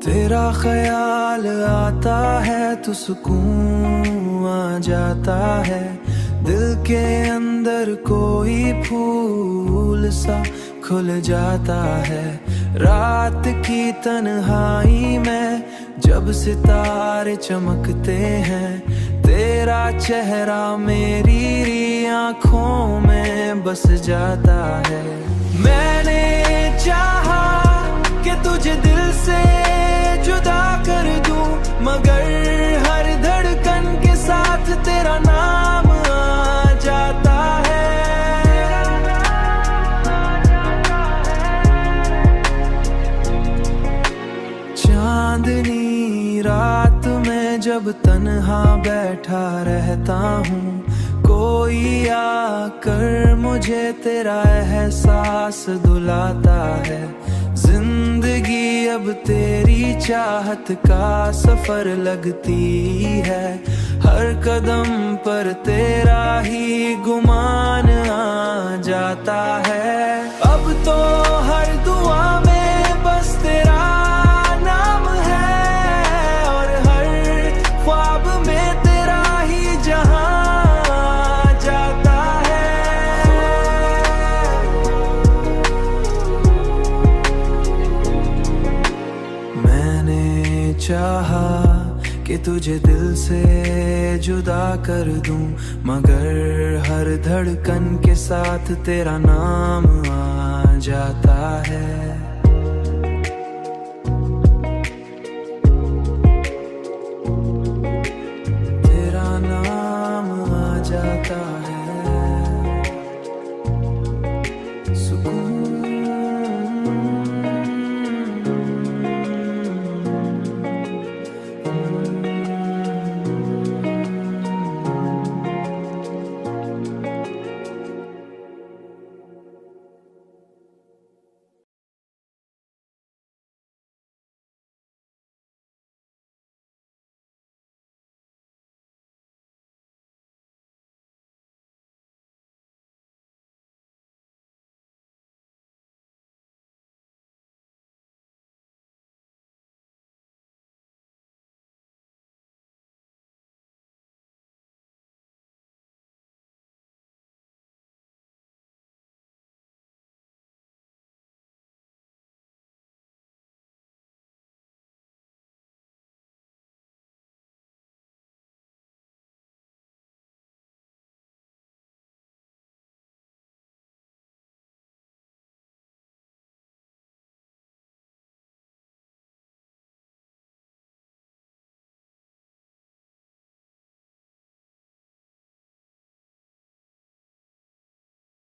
तेरा ख्याल आता है तो सुकून आ जाता है। दिल के अंदर कोई फूल सा खुल जाता है। रात की तन्हाई में जब सितारे चमकते हैं, तेरा चेहरा मेरी आंखों में बस जाता है। मैंने चाहा कि तुझे दिल से जुदा कर दूं, मगर हर धड़कन के साथ तेरा नाम आ जाता है। चांदनी रात में जब तन्हा बैठा रहता हूँ, कोई आकर मुझे तेरा एहसास दिलाता है। जिंदगी अब तेरी चाहत का सफर लगती है। हर कदम पर तेरा ही गुमान आ जाता है। अब तो हर दुआ में बस तेरा नाम है, और हर ख्वाब में तेरा ही जहां जाता है। मैंने चाहा कि तुझे दिल से जुदा कर दूं, मगर हर धड़कन के साथ तेरा नाम आ जाता है। तेरा नाम आ जाता है। सुकून